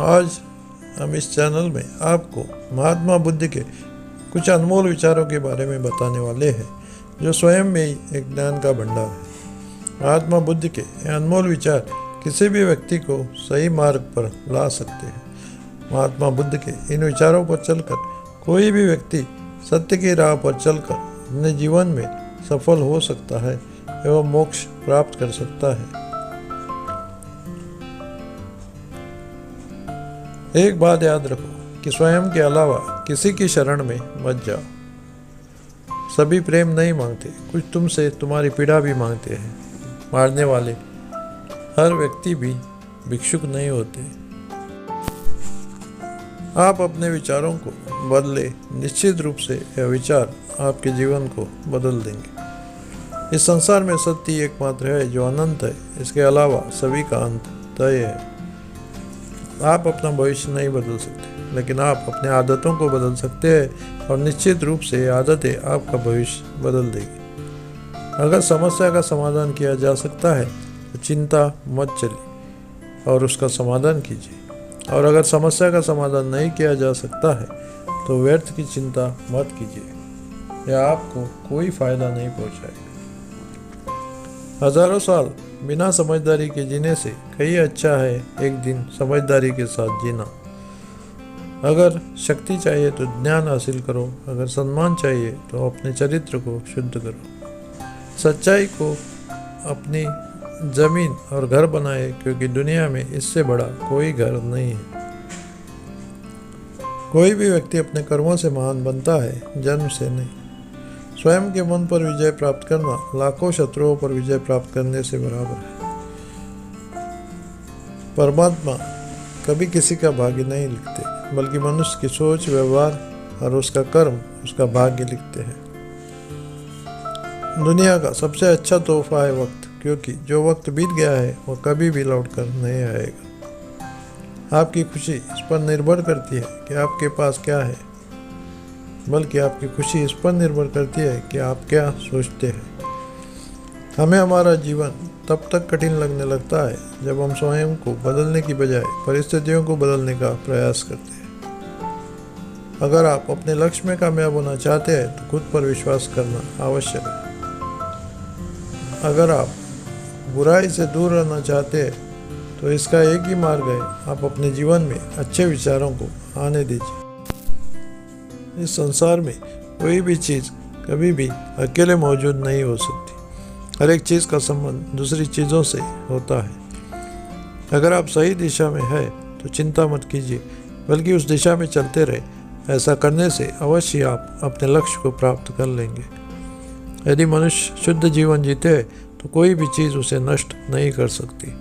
आज हम इस चैनल में आपको महात्मा बुद्ध के कुछ अनमोल विचारों के बारे में बताने वाले हैं, जो स्वयं में ही एक ज्ञान का भंडार है। महात्मा बुद्ध के ये अनमोल विचार किसी भी व्यक्ति को सही मार्ग पर ला सकते हैं। महात्मा बुद्ध के इन विचारों पर चलकर कोई भी व्यक्ति सत्य की राह पर चलकर अपने जीवन में सफल हो सकता है एवं मोक्ष प्राप्त कर सकता है। एक बात याद रखो कि स्वयं के अलावा किसी की शरण में मत जाओ। सभी प्रेम नहीं मांगते, कुछ तुमसे तुम्हारी पीड़ा भी मांगते हैं। मारने वाले हर व्यक्ति भी भिक्षुक नहीं होते। आप अपने विचारों को बदले, निश्चित रूप से यह विचार आपके जीवन को बदल देंगे। इस संसार में सत्य एकमात्र है जो अनंत है, इसके अलावा सभी का अंत तय है। आप अपना भविष्य नहीं बदल सकते, लेकिन आप अपने आदतों को बदल सकते हैं और निश्चित रूप से आदतें आपका भविष्य बदल देगी। अगर समस्या का समाधान किया जा सकता है तो चिंता मत चलिए और उसका समाधान कीजिए, और अगर समस्या का समाधान नहीं किया जा सकता है तो व्यर्थ की चिंता मत कीजिए, यह आपको कोई फायदा नहीं पहुंचाएगा। हजारों साल बिना समझदारी के जीने से कहीं अच्छा है एक दिन समझदारी के साथ जीना। अगर शक्ति चाहिए तो ज्ञान हासिल करो, अगर सम्मान चाहिए तो अपने चरित्र को शुद्ध करो। सच्चाई को अपनी जमीन और घर बनाए, क्योंकि दुनिया में इससे बड़ा कोई घर नहीं है। कोई भी व्यक्ति अपने कर्मों से महान बनता है, जन्म से नहीं। स्वयं के मन पर विजय प्राप्त करना लाखों शत्रुओं पर विजय प्राप्त करने से बराबर है। परमात्मा कभी किसी का भाग्य नहीं लिखते, बल्कि मनुष्य की सोच, व्यवहार और उसका कर्म उसका भाग्य लिखते हैं। दुनिया का सबसे अच्छा तोहफा है वक्त, क्योंकि जो वक्त बीत गया है वह कभी भी लौटकर नहीं आएगा। आपकी खुशी इस पर निर्भर करती है कि आपके पास क्या है, बल्कि आपकी खुशी इस पर निर्भर करती है कि आप क्या सोचते हैं। हमें हमारा जीवन तब तक कठिन लगने लगता है जब हम स्वयं को बदलने की बजाय परिस्थितियों को बदलने का प्रयास करते हैं। अगर आप अपने लक्ष्य में कामयाब होना चाहते हैं तो खुद पर विश्वास करना आवश्यक है। अगर आप बुराई से दूर रहना चाहते हैं तो इसका एक ही मार्ग है, आप अपने जीवन में अच्छे विचारों को आने दीजिए। इस संसार में कोई भी चीज़ कभी भी अकेले मौजूद नहीं हो सकती। हर एक चीज़ का संबंध दूसरी चीज़ों से होता है। अगर आप सही दिशा में हैं तो चिंता मत कीजिए, बल्कि उस दिशा में चलते रहे। ऐसा करने से अवश्य आप अपने लक्ष्य को प्राप्त कर लेंगे। यदि मनुष्य शुद्ध जीवन जीते तो कोई भी चीज़ उसे नष्ट नहीं कर सकती।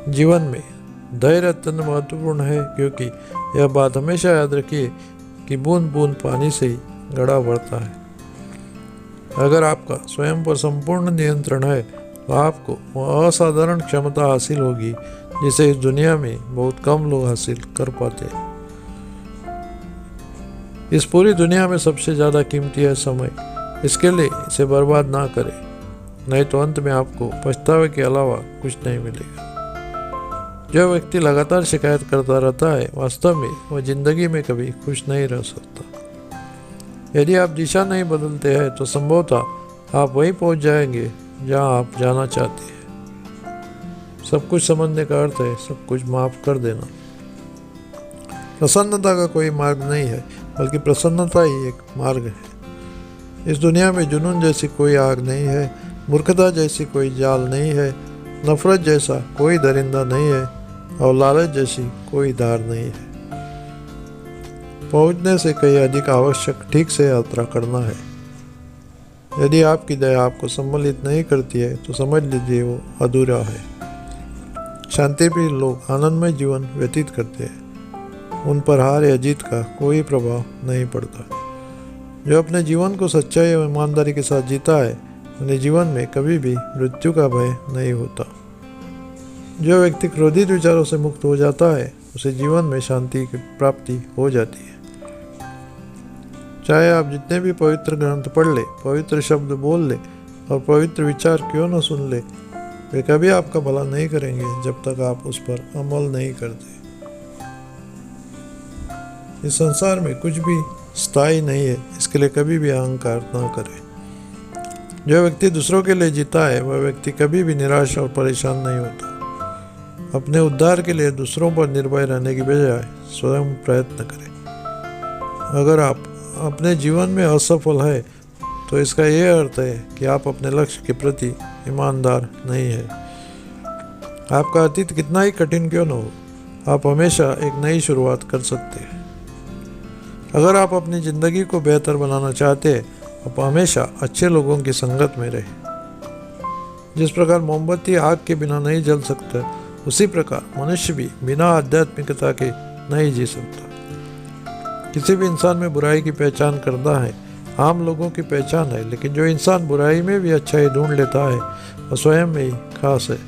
जीवन में धैर्य अत्यंत महत्वपूर्ण है, क्योंकि यह बात हमेशा याद रखिए कि बूंद बूंद पानी से ही घड़ा बढ़ता है। अगर आपका स्वयं पर संपूर्ण नियंत्रण है तो आपको वह असाधारण क्षमता हासिल होगी जिसे इस दुनिया में बहुत कम लोग हासिल कर पाते हैं। इस पूरी दुनिया में सबसे ज़्यादा कीमती है समय। इसके लिए इसे बर्बाद ना करें, नहीं तो अंत में आपको पछतावे के अलावा कुछ नहीं मिलेगा। जो व्यक्ति लगातार शिकायत करता रहता है, वास्तव में वह जिंदगी में कभी खुश नहीं रह सकता। यदि आप दिशा नहीं बदलते हैं तो संभवतः आप वहीं पहुंच जाएंगे जहां आप जाना चाहते हैं। सब कुछ समझने का अर्थ है सब कुछ माफ कर देना। प्रसन्नता का कोई मार्ग नहीं है, बल्कि प्रसन्नता ही एक मार्ग है। इस दुनिया में जुनून जैसी कोई आग नहीं है, मूर्खता जैसी कोई जाल नहीं है, नफरत जैसा कोई दरिंदा नहीं है और लालच जैसी कोई धार नहीं है। पहुंचने से कहीं अधिक आवश्यक ठीक से यात्रा करना है। यदि आपकी दया आपको सम्मिलित नहीं करती है तो समझ लीजिए वो अधूरा है। शांतिप्रिय लोग आनंदमय जीवन व्यतीत करते हैं, उन पर हार या जीत का कोई प्रभाव नहीं पड़ता। जो अपने जीवन को सच्चाई और ईमानदारी के साथ जीता है, उन्हें जीवन में कभी भी मृत्यु का भय नहीं होता। जो व्यक्ति क्रोधित विचारों से मुक्त हो जाता है, उसे जीवन में शांति की प्राप्ति हो जाती है। चाहे आप जितने भी पवित्र ग्रंथ पढ़ ले, पवित्र शब्द बोल ले और पवित्र विचार क्यों न सुन ले, वे कभी आपका भला नहीं करेंगे जब तक आप उस पर अमल नहीं करते। इस संसार में कुछ भी स्थायी नहीं है, इसके लिए कभी भी अहंकार ना करें। जो व्यक्ति दूसरों के लिए जीता है वह व्यक्ति कभी भी निराश और परेशान नहीं होता। अपने उद्धार के लिए दूसरों पर निर्भर रहने की बजाय स्वयं प्रयत्न करें। अगर आप अपने जीवन में असफल है तो इसका यह अर्थ है कि आप अपने लक्ष्य के प्रति ईमानदार नहीं है। आपका अतीत कितना ही कठिन क्यों न हो, आप हमेशा एक नई शुरुआत कर सकते हैं। अगर आप अपनी ज़िंदगी को बेहतर बनाना चाहते हैं, आप हमेशा अच्छे लोगों की संगत में रहें। जिस प्रकार मोमबत्ती आग के बिना नहीं जल सकता, उसी प्रकार मनुष्य भी बिना आध्यात्मिकता के नहीं जी सकता। किसी भी इंसान में बुराई की पहचान करना है आम लोगों की पहचान है, लेकिन जो इंसान बुराई में भी अच्छाई ढूंढ लेता है वह स्वयं में ही खास है।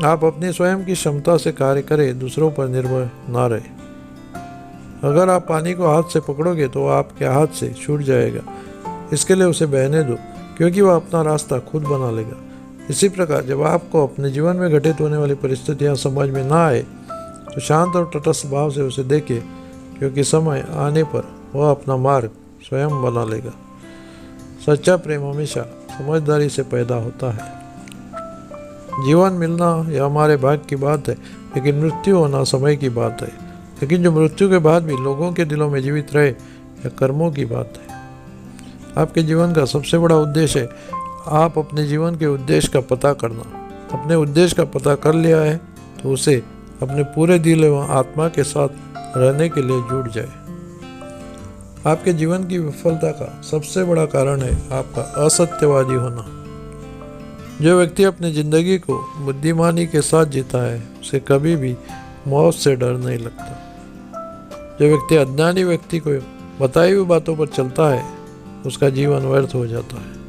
आप अपनी स्वयं की क्षमता से कार्य करें, दूसरों पर निर्भर ना रहे। अगर आप पानी को हाथ से पकड़ोगे तो आपके हाथ से छूट जाएगा, इसके लिए उसे बहने दो, क्योंकि वह अपना रास्ता खुद बना लेगा। इसी प्रकार जब आपको अपने जीवन में घटित होने वाली परिस्थितियां समझ में ना आए तो शांत और तटस्थ भाव से उसे देखें, क्योंकि समय आने पर वह अपना मार्ग स्वयं बना लेगा। सच्चा प्रेम हमेशा समझदारी से पैदा होता है। जीवन मिलना यह हमारे भाग्य की बात है, लेकिन मृत्यु होना समय की बात है। लेकिन जो मृत्यु के बाद भी लोगों के दिलों में जीवित रहे, यह कर्मों की बात है। आपके जीवन का सबसे बड़ा उद्देश्य है आप अपने जीवन के उद्देश्य का पता करना। अपने उद्देश्य का पता कर लिया है तो उसे अपने पूरे दिल एवं आत्मा के साथ रहने के लिए जुट जाए। आपके जीवन की विफलता का सबसे बड़ा कारण है आपका असत्यवादी होना। जो व्यक्ति अपनी ज़िंदगी को बुद्धिमानी के साथ जीता है उसे कभी भी मौत से डर नहीं लगता। जो व्यक्ति अज्ञानी व्यक्ति को बताई हुई बातों पर चलता है उसका जीवन व्यर्थ हो जाता है।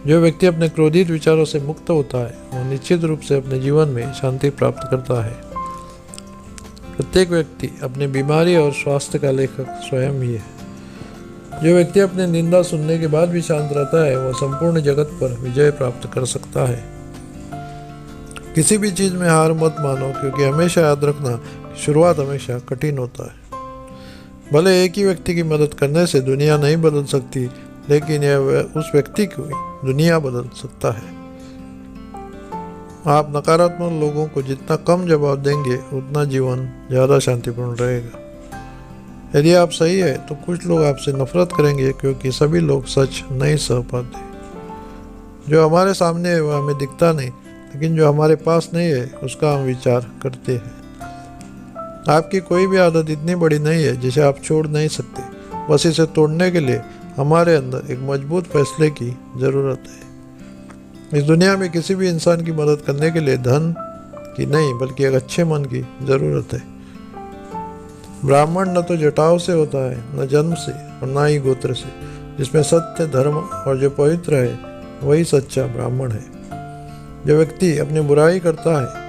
जो व्यक्ति अपने क्रोधित विचारों से मुक्त होता है वह निश्चित रूप से अपने जीवन में शांति प्राप्त करता है। प्रत्येक व्यक्ति अपनी बीमारी और स्वास्थ्य का लेखक स्वयं ही है। जो व्यक्ति अपने निंदा सुनने के बाद भी शांत रहता है वह संपूर्ण जगत पर विजय प्राप्त कर सकता है। किसी भी चीज़ में हार मत मानो, क्योंकि हमेशा याद रखना शुरुआत हमेशा कठिन होता है। भले एक ही व्यक्ति की मदद करने से दुनिया नहीं बदल सकती, लेकिन यह उस व्यक्ति की दुनिया बदल सकता है। आप नकारात्मक लोगों को जितना कम जवाब देंगे उतना जीवन ज़्यादा शांतिपूर्ण रहेगा। यदि आप सही है तो कुछ लोग आपसे नफरत करेंगे, क्योंकि सभी लोग सच नहीं सह पाते। जो हमारे सामने है वह हमें दिखता नहीं, लेकिन जो हमारे पास नहीं है उसका हम विचार करते हैं। आपकी कोई भी आदत इतनी बड़ी नहीं है जिसे आप छोड़ नहीं सकते, बस इसे तोड़ने के लिए हमारे अंदर एक मजबूत फैसले की ज़रूरत है। इस दुनिया में किसी भी इंसान की मदद करने के लिए धन की नहीं बल्कि एक अच्छे मन की ज़रूरत है। ब्राह्मण न तो जटाओं से होता है, न जन्म से और न ही गोत्र से। जिसमें सत्य, धर्म और जो पवित्र है वही सच्चा ब्राह्मण है। जो व्यक्ति अपनी बुराई करता है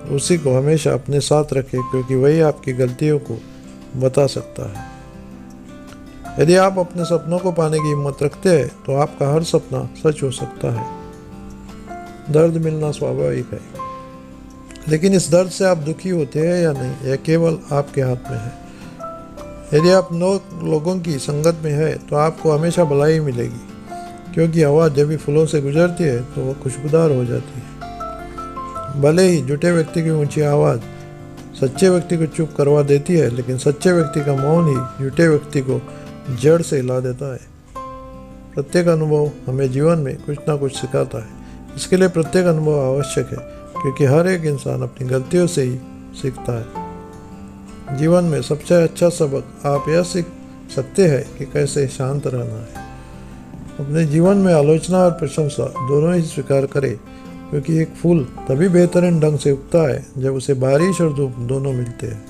उसी को हमेशा अपने साथ रखें, क्योंकि वही आपकी गलतियों को बता सकता है। यदि आप अपने सपनों को पाने की हिम्मत रखते हैं तो आपका हर सपना सच हो सकता है। दर्द मिलना स्वाभाविक है, लेकिन इस दर्द से आप दुखी होते हैं या नहीं, यह केवल आपके हाथ में है। यदि आप 9 लोगों की संगत में है तो आपको हमेशा भलाई मिलेगी, क्योंकि हवा जब भी फूलों से गुजरती है तो वह खुशबूदार हो जाती है। भले ही झूठे व्यक्ति की ऊंची आवाज़ सच्चे व्यक्ति को चुप करवा देती है, लेकिन सच्चे व्यक्ति का मौन ही झूठे व्यक्ति को जड़ से हिला देता है। प्रत्येक अनुभव हमें जीवन में कुछ ना कुछ सिखाता है। इसके लिए प्रत्येक अनुभव आवश्यक है, क्योंकि हर एक इंसान अपनी गलतियों से ही सीखता है। जीवन में सबसे अच्छा सबक आप यह सीख सकते हैं कि कैसे शांत रहना है। अपने जीवन में आलोचना और प्रशंसा दोनों ही स्वीकार करें, क्योंकि एक फूल तभी बेहतरीन ढंग से उगता है जब उसे बारिश और धूप दोनों मिलते हैं।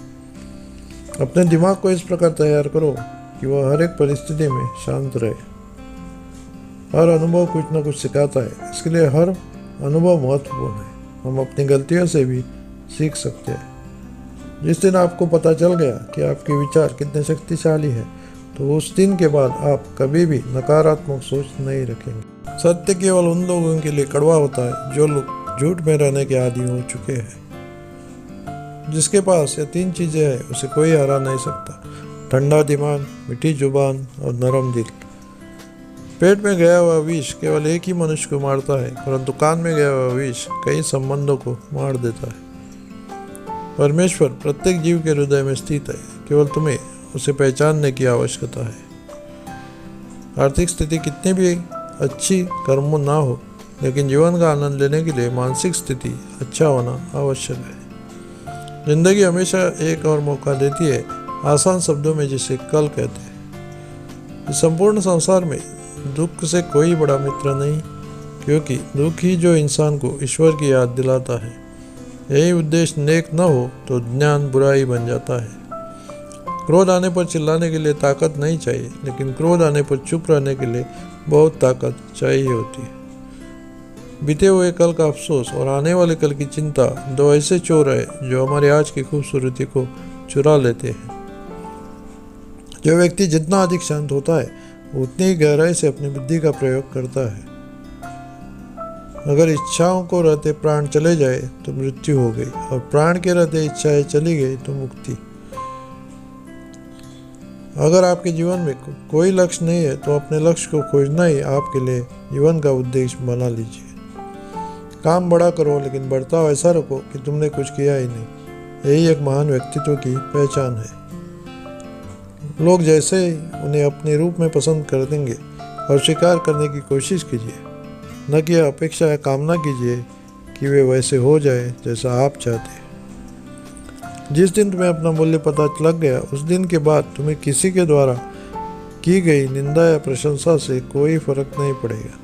अपने दिमाग को इस प्रकार तैयार करो कि वह हर एक परिस्थिति में शांत रहे। हर अनुभव कुछ न कुछ सिखाता है, इसके लिए हर अनुभव महत्वपूर्ण है। हम अपनी गलतियों से भी सीख सकते हैं। जिस दिन आपको पता चल गया कि आपके विचार कितने शक्तिशाली हैं, तो उस दिन के बाद आप कभी भी नकारात्मक सोच नहीं रखेंगे। सत्य केवल उन लोगों के लिए कड़वा होता है जो लोग झूठ में रहने के आदी हो चुके हैं। जिसके पास ये 3 चीज़ें हैं उसे कोई हरा नहीं सकता। ठंडा दिमाग, मीठी जुबान और नरम दिल। पेट में गया हुआ विष केवल एक ही मनुष्य को मारता है, परंतु कान में गया हुआ विष कई संबंधों को मार देता है। परमेश्वर प्रत्येक जीव के हृदय में स्थित है, केवल तुम्हें उसे पहचानने की आवश्यकता है। आर्थिक स्थिति कितनी भी अच्छी कर्मों ना हो, लेकिन जीवन का आनंद लेने के लिए मानसिक स्थिति अच्छा होना आवश्यक है। जिंदगी हमेशा एक और मौका देती है, आसान शब्दों में जिसे कल कहते हैं। इस संपूर्ण संसार में दुख से कोई बड़ा मित्र नहीं, क्योंकि दुख ही जो इंसान को ईश्वर की याद दिलाता है। यही उद्देश्य नेक न हो तो ज्ञान बुराई बन जाता है। क्रोध आने पर चिल्लाने के लिए ताकत नहीं चाहिए, लेकिन क्रोध आने पर चुप रहने के लिए बहुत ताकत चाहिए होती है। बीते हुए कल का अफसोस और आने वाले कल की चिंता 2 ऐसे चोर है जो हमारे आज की खूबसूरती को चुरा लेते हैं। जो व्यक्ति जितना अधिक शांत होता है, उतनी ही गहराई से अपनी बुद्धि का प्रयोग करता है। अगर इच्छाओं को रहते प्राण चले जाए तो मृत्यु हो गई, और प्राण के रहते इच्छाएं चली गई तो मुक्ति। अगर आपके जीवन में कोई लक्ष्य नहीं है तो अपने लक्ष्य को खोजना ही आपके लिए जीवन का उद्देश्य बना लीजिए। काम बड़ा करो, लेकिन बर्ताव ऐसा रखो कि तुमने कुछ किया ही नहीं। यही एक महान व्यक्तित्व की पहचान है। लोग जैसे ही उन्हें अपने रूप में पसंद कर देंगे और स्वीकार करने की कोशिश कीजिए, न कि अपेक्षा या कामना कीजिए कि वे वैसे हो जाए जैसा आप चाहते हैं। जिस दिन तुम्हें अपना मूल्य पता लग गया, उस दिन के बाद तुम्हें किसी के द्वारा की गई निंदा या प्रशंसा से कोई फर्क नहीं पड़ेगा।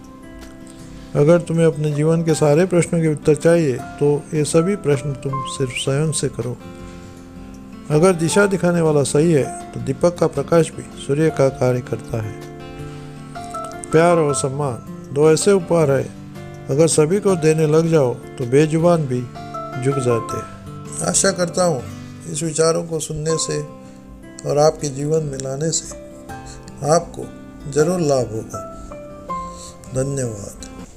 अगर तुम्हें अपने जीवन के सारे प्रश्नों के उत्तर चाहिए तो ये सभी प्रश्न तुम सिर्फ स्वयं से करो। अगर दिशा दिखाने वाला सही है तो दीपक का प्रकाश भी सूर्य का कार्य करता है। प्यार और सम्मान 2 ऐसे उपहार है, अगर सभी को देने लग जाओ तो बेजुबान भी झुक जाते हैं। आशा करता हूँ इस विचारों को सुनने से और आपके जीवन में लाने से आपको जरूर लाभ होगा। धन्यवाद।